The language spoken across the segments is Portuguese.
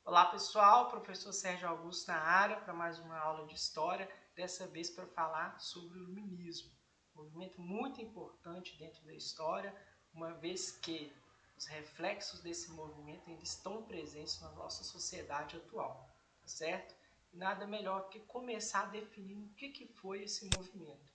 Olá pessoal, professor Sérgio Augusto na área para mais uma aula de História, dessa vez para falar sobre o Iluminismo. Um movimento muito importante dentro da história, uma vez que os reflexos desse movimento ainda estão presentes na nossa sociedade atual, tá certo? E nada melhor que começar definindo o que foi esse movimento.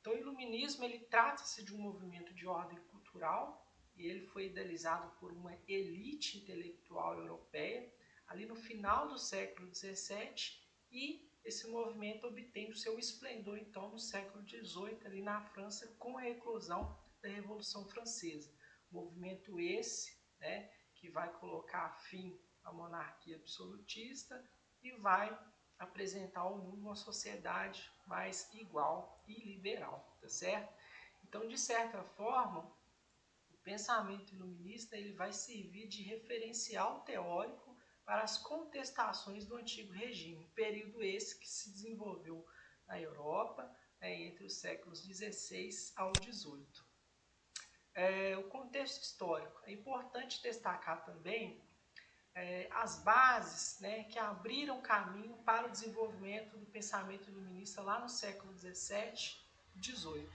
Então o Iluminismo ele trata-se de um movimento de ordem cultural e ele foi idealizado por uma elite intelectual europeia ali no final do século XVII e esse movimento obtém o seu esplendor então no século XVIII ali na França com a eclosão da Revolução Francesa. Movimento esse, né, que vai colocar fim à monarquia absolutista e vai apresentar ao mundo uma sociedade mais igual e liberal, tá certo? Então, de certa forma, o pensamento iluminista ele vai servir de referencial teórico para as contestações do antigo regime, período esse que se desenvolveu na Europa entre os séculos XVI ao XVIII. O contexto histórico. É importante destacar também as bases, né, que abriram caminho para o desenvolvimento do pensamento iluminista lá no século XVII e XVIII.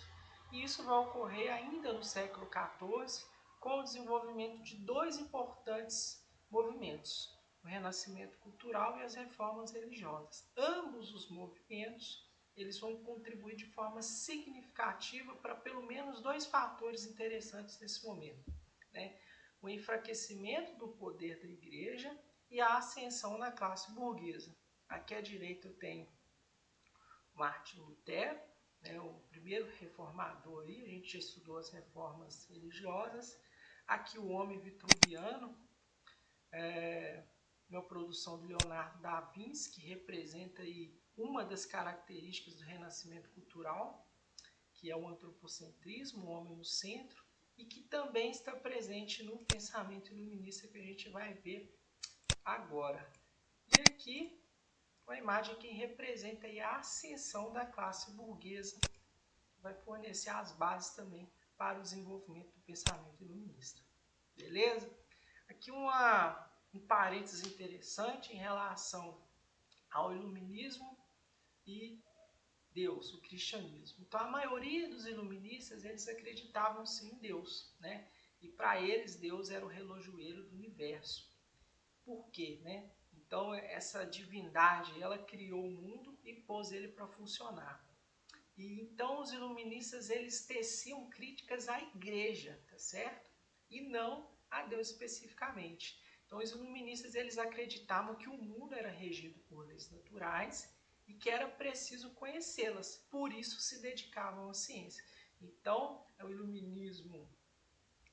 E isso vai ocorrer ainda no século XIV com o desenvolvimento de dois importantes movimentos, o renascimento cultural e as reformas religiosas. Ambos os movimentos eles vão contribuir de forma significativa para pelo menos dois fatores interessantes nesse momento, né? O enfraquecimento do poder da igreja e a ascensão da classe burguesa. Aqui à direita eu tenho Martin Lutero, né, o primeiro reformador, aí, a gente já estudou as reformas religiosas. Aqui o homem vitruviano, uma produção de Leonardo da Vinci, que representa aí uma das características do renascimento cultural, que é o antropocentrismo, o homem no centro, e que também está presente no pensamento iluminista que a gente vai ver agora. E aqui, uma imagem que representa a ascensão da classe burguesa, que vai fornecer as bases também para o desenvolvimento do pensamento iluminista. Beleza? Aqui um parênteses interessante em relação ao iluminismo e Deus, o cristianismo. Então a maioria dos iluministas eles acreditavam sim em Deus, né? E para eles Deus era o relojoeiro do universo. Por quê, né? Então essa divindade ela criou o mundo e pôs ele para funcionar. E então os iluministas eles teciam críticas à igreja, tá certo? E não a Deus especificamente. Então os iluministas eles acreditavam que o mundo era regido por leis naturais e que era preciso conhecê-las, por isso se dedicavam à ciência. Então, o iluminismo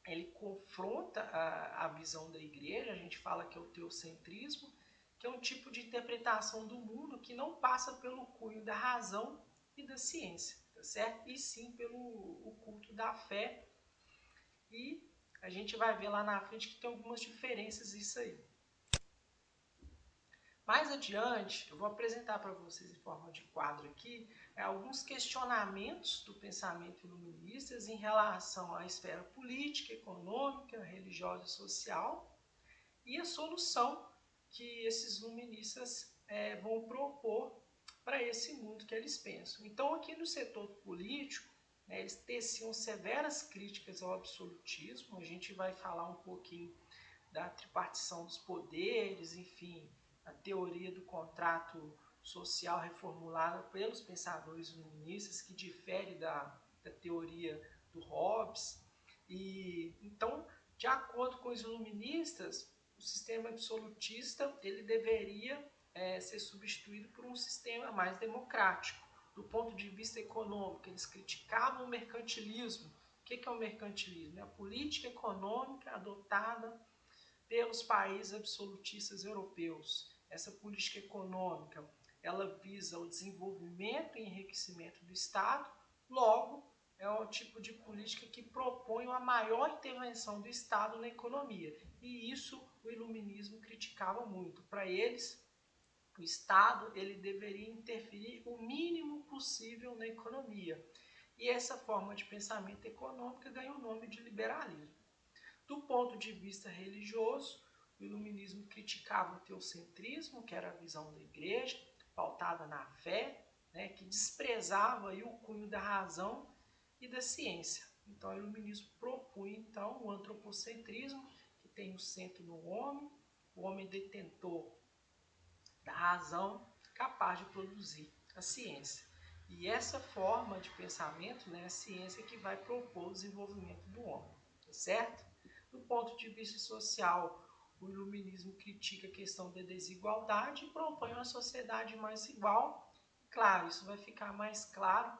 ele confronta a visão da igreja, a gente fala que é o teocentrismo, que é um tipo de interpretação do mundo que não passa pelo cunho da razão e da ciência, tá certo? E sim pelo o culto da fé. E a gente vai ver lá na frente que tem algumas diferenças isso aí. Mais adiante, eu vou apresentar para vocês em forma de quadro aqui alguns questionamentos do pensamento iluminista em relação à esfera política, econômica, religiosa e social e a solução que esses iluministas vão propor para esse mundo que eles pensam. Então, aqui no setor político, eles teciam severas críticas ao absolutismo, a gente vai falar um pouquinho da tripartição dos poderes, enfim, a teoria do contrato social reformulada pelos pensadores iluministas, que difere da teoria do Hobbes. E então, de acordo com os iluministas, o sistema absolutista ele deveria ser substituído por um sistema mais democrático. Do ponto de vista econômico, eles criticavam o mercantilismo. O que é o mercantilismo? É a política econômica adotada pelos países absolutistas europeus. Essa política econômica ela visa o desenvolvimento e enriquecimento do Estado, logo é um tipo de política que propõe uma maior intervenção do Estado na economia. E isso o iluminismo criticava muito. Para eles, o Estado ele deveria interferir o mínimo possível na economia. E essa forma de pensamento econômico ganha o nome de liberalismo. Do ponto de vista religioso, O iluminismo criticava o teocentrismo, que era a visão da igreja, pautada na fé, né, que desprezava aí o cunho da razão e da ciência. Então, o iluminismo propunha então o antropocentrismo, que tem o centro no o homem detentor da razão, capaz de produzir a ciência. E essa forma de pensamento, né, a ciência que vai propor o desenvolvimento do homem, tá certo? Do ponto de vista social, o iluminismo critica a questão da desigualdade e propõe uma sociedade mais igual. Claro, isso vai ficar mais claro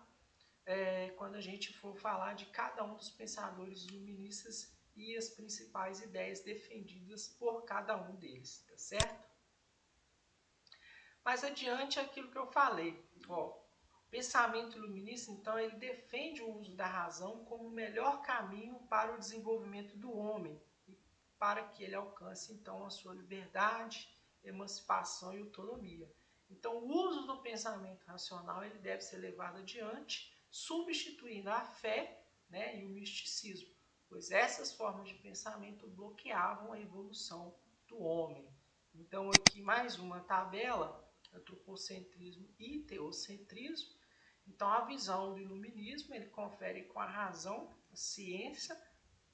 quando a gente for falar de cada um dos pensadores iluministas e as principais ideias defendidas por cada um deles, tá certo? Mais adiante é aquilo que eu falei. O pensamento iluminista, então, ele defende o uso da razão como o melhor caminho para o desenvolvimento do homem e para que ele alcance, então, a sua liberdade, emancipação e autonomia. Então, o uso do pensamento racional ele deve ser levado adiante, substituindo a fé, né, e o misticismo, pois essas formas de pensamento bloqueavam a evolução do homem. Então, aqui mais uma tabela: antropocentrismo e teocentrismo. Então, a visão do iluminismo ele confere com a razão, a ciência,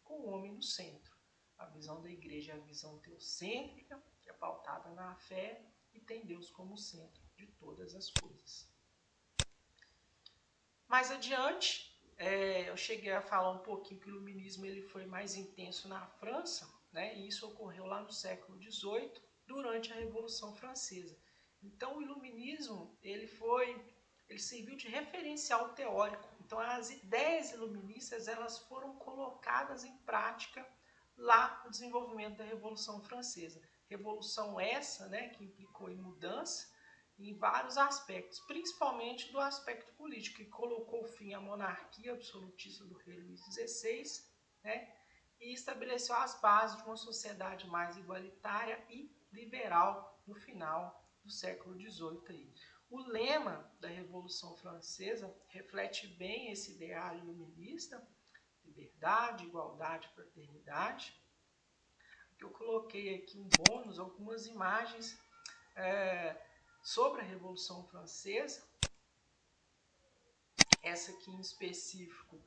com o homem no centro. A visão da igreja é a visão teocêntrica, que é pautada na fé e tem Deus como centro de todas as coisas. Mais adiante, eu cheguei a falar um pouquinho que o iluminismo ele foi mais intenso na França, né? E isso ocorreu lá no século XVIII, durante a Revolução Francesa. Então, o iluminismo ele serviu de referencial teórico. Então, as ideias iluministas elas foram colocadas em prática lá no desenvolvimento da Revolução Francesa. Revolução essa, né, que implicou em mudança em vários aspectos, principalmente do aspecto político, que colocou fim à monarquia absolutista do rei Luís XVI, né, e estabeleceu as bases de uma sociedade mais igualitária e liberal no final do século XVIII. O lema da Revolução Francesa reflete bem esse ideal iluminista: liberdade, igualdade, fraternidade. Eu coloquei aqui um bônus, algumas imagens sobre a Revolução Francesa. Essa aqui em específico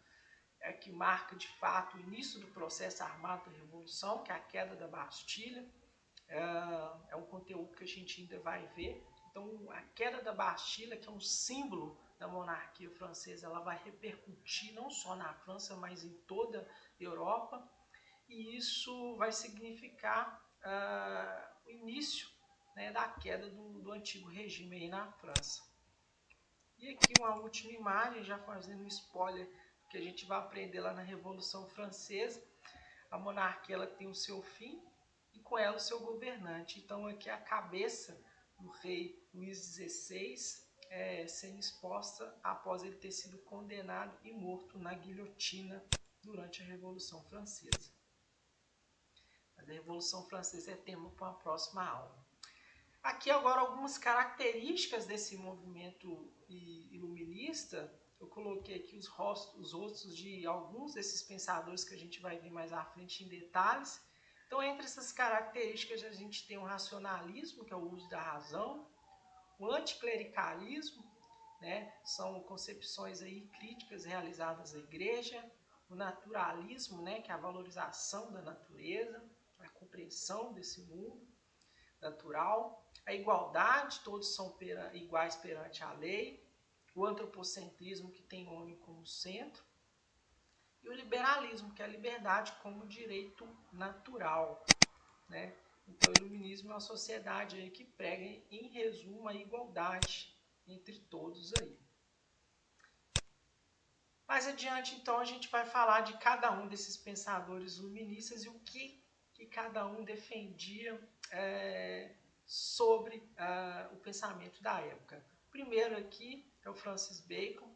é que marca de fato o início do processo armado da Revolução, que é a queda da Bastilha. É um conteúdo que a gente ainda vai ver. Então, a queda da Bastilha, que é um símbolo da monarquia francesa, ela vai repercutir não só na França, mas em toda a Europa. E isso vai significar o início, né, da queda do antigo regime aí na França. E aqui uma última imagem, já fazendo um spoiler que a gente vai aprender lá na Revolução Francesa. A monarquia ela tem o seu fim e com ela o seu governante. Então aqui a cabeça do rei Luís XVI sendo exposta após ele ter sido condenado e morto na guilhotina durante a Revolução Francesa. Mas a Revolução Francesa é tema para uma próxima aula. Aqui agora algumas características desse movimento iluminista. Eu coloquei aqui os rostos de alguns desses pensadores que a gente vai ver mais à frente em detalhes. Então, entre essas características, a gente tem o racionalismo, que é o uso da razão, o anticlericalismo, né, são concepções aí críticas realizadas à igreja, o naturalismo, né, que é a valorização da natureza, a compreensão desse mundo natural, a igualdade, todos são iguais perante a lei, o antropocentrismo, que tem o homem como centro, e o liberalismo, que é a liberdade como direito natural, né? Então, o iluminismo é uma sociedade aí que prega, em resumo, a igualdade entre todos aí. Mais adiante, então, a gente vai falar de cada um desses pensadores iluministas e o que cada um defendia sobre o pensamento da época. O primeiro aqui é o Francis Bacon.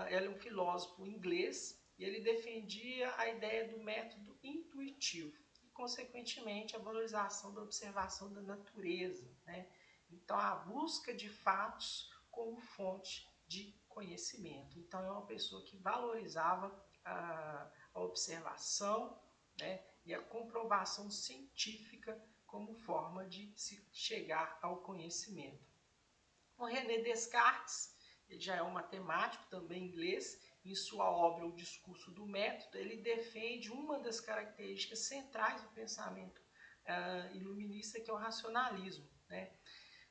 Ele é um filósofo inglês e ele defendia a ideia do método intuitivo e, consequentemente, a valorização da observação da natureza, né? Então, a busca de fatos como fonte de conhecimento. Então, é uma pessoa que valorizava a observação, né, e a comprovação científica como forma de se chegar ao conhecimento. O René Descartes, ele já é um matemático também inglês, em sua obra O Discurso do Método, ele defende uma das características centrais do pensamento iluminista, que é o racionalismo, né,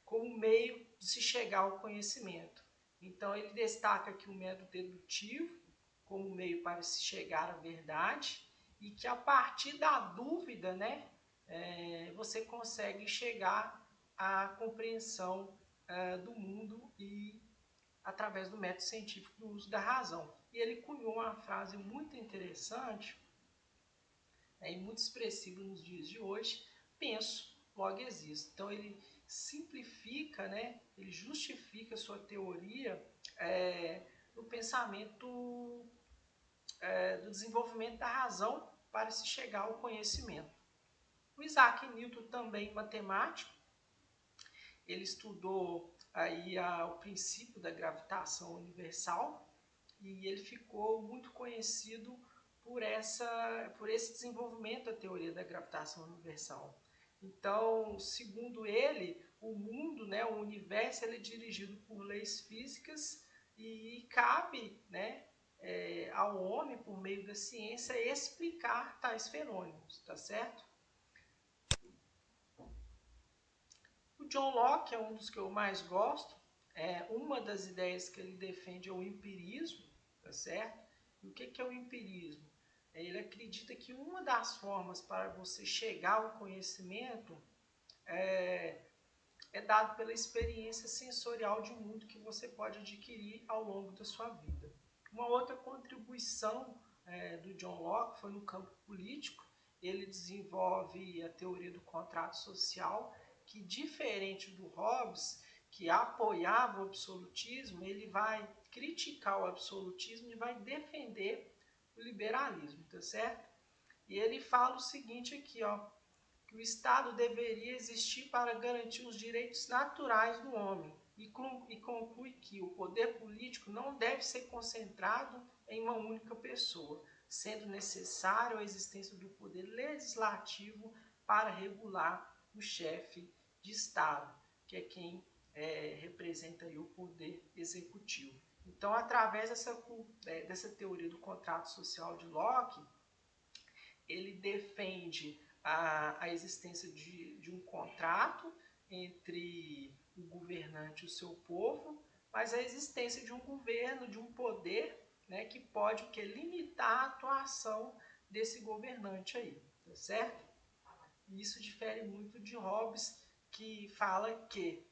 como meio de se chegar ao conhecimento. Então ele destaca aqui o método dedutivo como meio para se chegar à verdade, e que a partir da dúvida, né, você consegue chegar à compreensão do mundo e através do método científico do uso da razão. E ele cunhou uma frase muito interessante e muito expressiva nos dias de hoje: penso, logo existo. Então ele simplifica, né, ele justifica sua teoria no pensamento do desenvolvimento da razão para se chegar ao conhecimento. O Isaac Newton, também matemático, ele estudou aí o princípio da gravitação universal e ele ficou muito conhecido por esse desenvolvimento da teoria da gravitação universal. Então, segundo ele, o mundo, né, o universo, ele é dirigido por leis físicas e cabe, né, ao homem, por meio da ciência, explicar tais fenômenos, tá certo? O John Locke é um dos que eu mais gosto. Uma das ideias que ele defende é o empirismo, tá certo? E o que é o empirismo? Ele acredita que uma das formas para você chegar ao conhecimento é dado pela experiência sensorial de mundo que você pode adquirir ao longo da sua vida. Uma outra contribuição do John Locke foi no campo político. Ele desenvolve a teoria do contrato social, que, diferente do Hobbes, que apoiava o absolutismo, ele vai criticar o absolutismo e vai defender o liberalismo, tá certo? E ele fala o seguinte aqui, ó, que o Estado deveria existir para garantir os direitos naturais do homem, e conclui que o poder político não deve ser concentrado em uma única pessoa, sendo necessário a existência do poder legislativo para regular o chefe de Estado, que é quem representa aí o poder executivo. Então, através dessa teoria do contrato social de Locke, ele defende a existência de um contrato entre o governante e o seu povo, mas a existência de um governo, de um poder, né, que pode limitar a atuação desse governante aí, tá certo? E isso difere muito de Hobbes, que fala que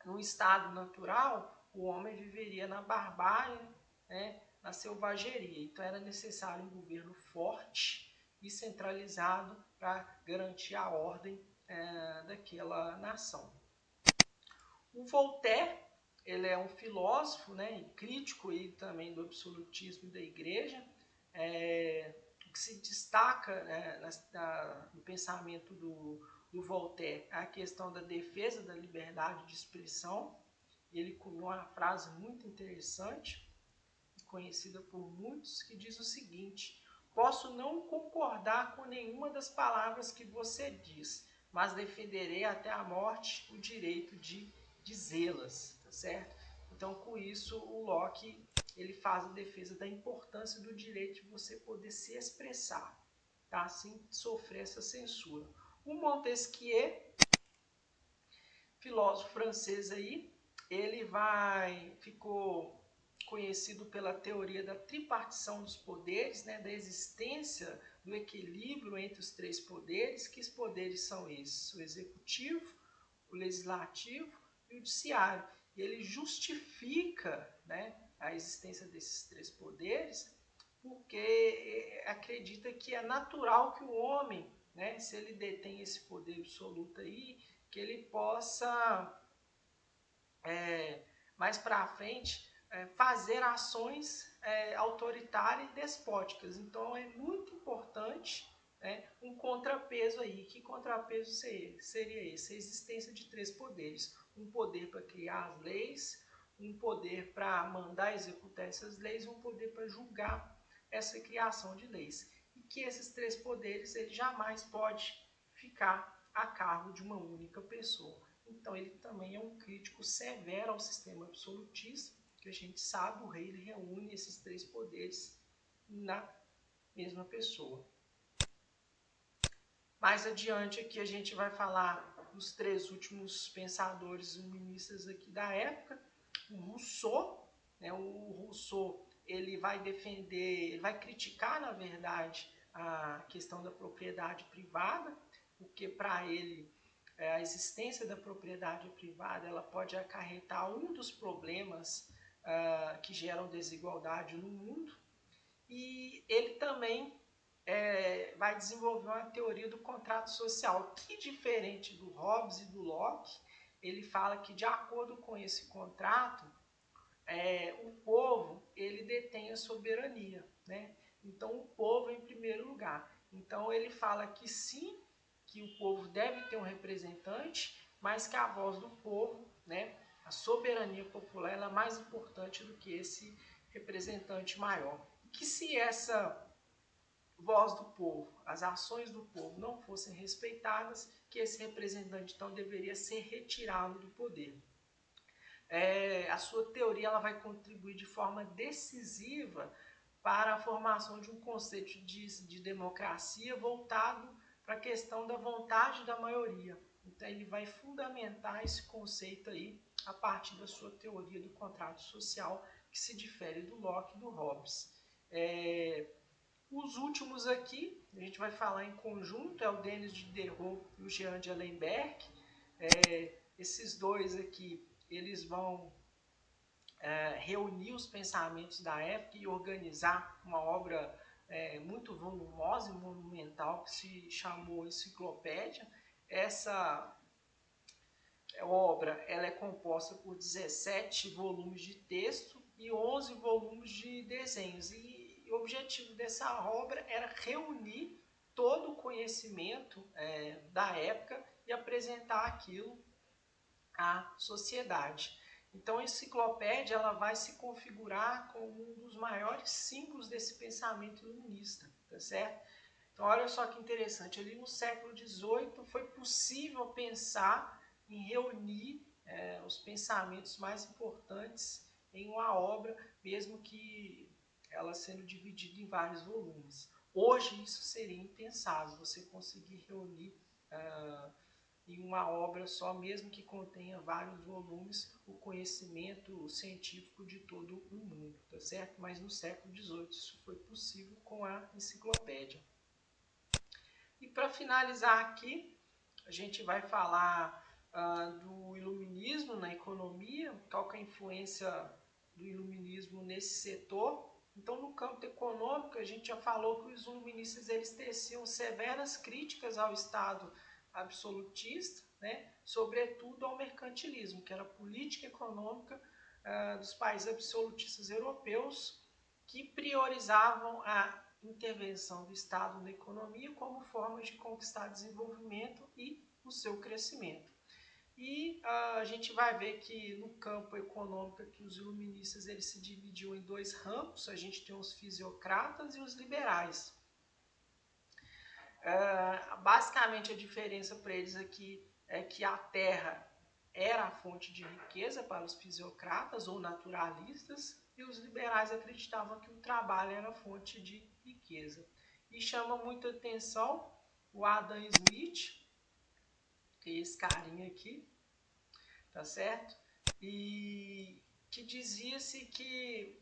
no estado natural o homem viveria na barbárie, né, na selvageria. Então era necessário um governo forte e centralizado para garantir a ordem daquela nação. O Voltaire, ele é um filósofo, né, e crítico aí também do absolutismo da igreja. O que se destaca no pensamento do Voltaire é a questão da defesa da liberdade de expressão. Ele cunhou uma frase muito interessante, conhecida por muitos, que diz o seguinte: posso não concordar com nenhuma das palavras que você diz, mas defenderei até a morte o direito de dizê-las, tá certo? Então, com isso, o Locke ele faz a defesa da importância do direito de você poder se expressar, tá? Sem sofrer essa censura. O Montesquieu, filósofo francês aí, ele ficou conhecido pela teoria da tripartição dos poderes, né, da existência do equilíbrio entre os três poderes. Que os poderes são esses? O executivo, o legislativo e o judiciário. E ele justifica, né, a existência desses três poderes porque acredita que é natural que o homem, né, se ele detém esse poder absoluto aí, que ele possa mais para frente fazer ações autoritárias e despóticas. Então é muito importante, né, um contrapeso aí. Que contrapeso seria esse? A existência de três poderes: um poder para criar as leis, um poder para mandar executar essas leis, um poder para julgar essa criação de leis. E que esses três poderes ele jamais pode ficar a cargo de uma única pessoa. Então ele também é um crítico severo ao sistema absolutista, que a gente sabe, o rei ele reúne esses três poderes na mesma pessoa. Mais adiante aqui a gente vai falar dos três últimos pensadores iluministas aqui da época. O Rousseau, né? O Rousseau ele vai defender, ele vai criticar, na verdade, a questão da propriedade privada, porque para ele a existência da propriedade privada ela pode acarretar um dos problemas que geram desigualdade no mundo. E ele também vai desenvolver uma teoria do contrato social, que, diferente do Hobbes e do Locke, ele fala que, de acordo com esse contrato, o povo ele detém a soberania, né? Então, o povo em primeiro lugar. Então, ele fala que sim, que o povo deve ter um representante, mas que a voz do povo, né, a soberania popular, ela é mais importante do que esse representante maior. Que se essa voz do povo, as ações do povo não fossem respeitadas, que esse representante então deveria ser retirado do poder. A sua teoria ela vai contribuir de forma decisiva para a formação de um conceito de democracia voltado para a questão da vontade da maioria. Então ele vai fundamentar esse conceito aí a partir da sua teoria do contrato social, que se difere do Locke e do Hobbes. Os últimos aqui, a gente vai falar em conjunto, é o Denis Diderot e o Jean de Alembert. Esses dois aqui, eles vão reunir os pensamentos da época e organizar uma obra muito volumosa e monumental que se chamou Enciclopédia. Essa obra ela é composta por 17 volumes de texto e 11 volumes de desenhos. E o objetivo dessa obra era reunir todo o conhecimento da época e apresentar aquilo à sociedade. Então a enciclopédia ela vai se configurar como um dos maiores símbolos desse pensamento iluminista, tá certo? Então olha só que interessante, ali no século XVIII foi possível pensar em reunir os pensamentos mais importantes em uma obra, mesmo que ela sendo dividida em vários volumes. Hoje isso seria impensável, você conseguir reunir em uma obra só, mesmo que contenha vários volumes, o conhecimento científico de todo o mundo, tá certo? Mas no século XVIII isso foi possível com a enciclopédia. E para finalizar aqui, a gente vai falar do iluminismo na economia, qual que é a influência do iluminismo nesse setor. Então, no campo econômico, a gente já falou que os iluministas eles teciam severas críticas ao Estado absolutista, né? Sobretudo ao mercantilismo, que era a política econômica dos países absolutistas europeus, que priorizavam a intervenção do Estado na economia como forma de conquistar desenvolvimento e o seu crescimento. E a gente vai ver que no campo econômico que os iluministas eles se dividiam em dois ramos. A gente tem os fisiocratas e os liberais. Basicamente a diferença para eles aqui é que a terra era a fonte de riqueza para os fisiocratas ou naturalistas, e os liberais acreditavam que o trabalho era a fonte de riqueza. E chama muita atenção o Adam Smith, que é esse carinha aqui, tá certo? E que dizia-se que,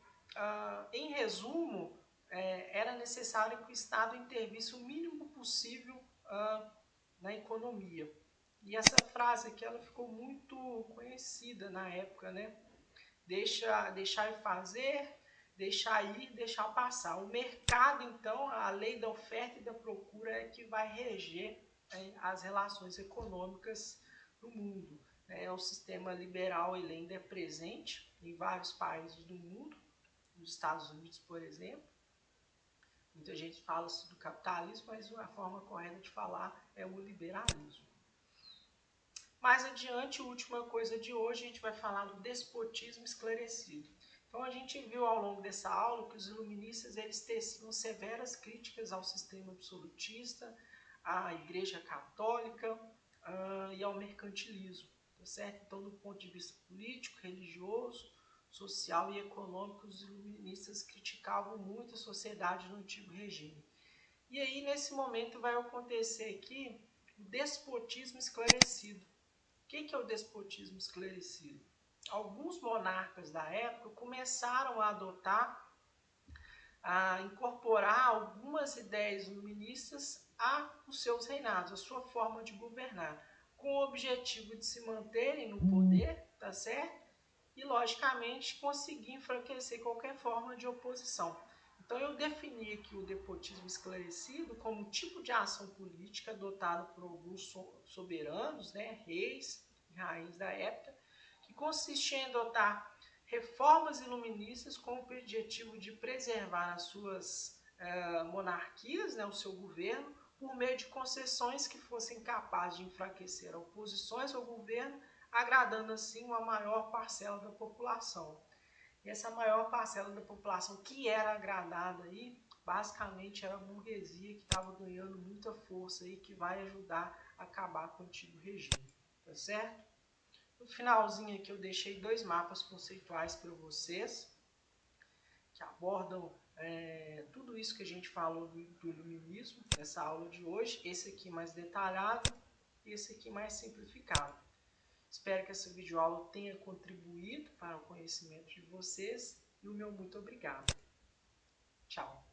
em resumo, era necessário que o Estado intervisse o mínimo possível na economia. E essa frase aqui ela ficou muito conhecida na época, né? Deixar e fazer, deixar ir, deixar passar. O mercado, então, a lei da oferta e da procura é que vai reger as relações econômicas do mundo. O sistema liberal ele ainda é presente em vários países do mundo, nos Estados Unidos, por exemplo. Muita gente fala do capitalismo, mas a forma correta de falar é o liberalismo. Mais adiante, a última coisa de hoje, a gente vai falar do despotismo esclarecido. Então a gente viu ao longo dessa aula que os iluministas eles teciam severas críticas ao sistema absolutista, à Igreja Católica e ao mercantilismo, tá certo? Então, do ponto de vista político, religioso, social e econômico, os iluministas criticavam muito a sociedade no antigo regime. E aí, nesse momento, vai acontecer aqui o despotismo esclarecido. O que é o despotismo esclarecido? Alguns monarcas da época começaram a adotar, a incorporar algumas ideias iluministas aos seus reinados, a sua forma de governar, com o objetivo de se manterem no poder, tá certo? E, logicamente, conseguir enfraquecer qualquer forma de oposição. Então, eu defini aqui o despotismo esclarecido como um tipo de ação política adotado por alguns soberanos, né, reis e rainhas da época, que consistia em adotar reformas iluministas com o objetivo de preservar as suas monarquias, né, o seu governo, por meio de concessões que fossem capazes de enfraquecer oposições ao governo, agradando assim uma maior parcela da população. E essa maior parcela da população que era agradada aí, basicamente era a burguesia que estava ganhando muita força aí, que vai ajudar a acabar com o antigo regime, tá certo? No finalzinho aqui eu deixei 2 mapas conceituais para vocês, que abordam tudo isso que a gente falou do iluminismo nessa aula de hoje. Esse aqui mais detalhado e esse aqui mais simplificado. Espero que essa videoaula tenha contribuído para o conhecimento de vocês e o meu muito obrigado. Tchau!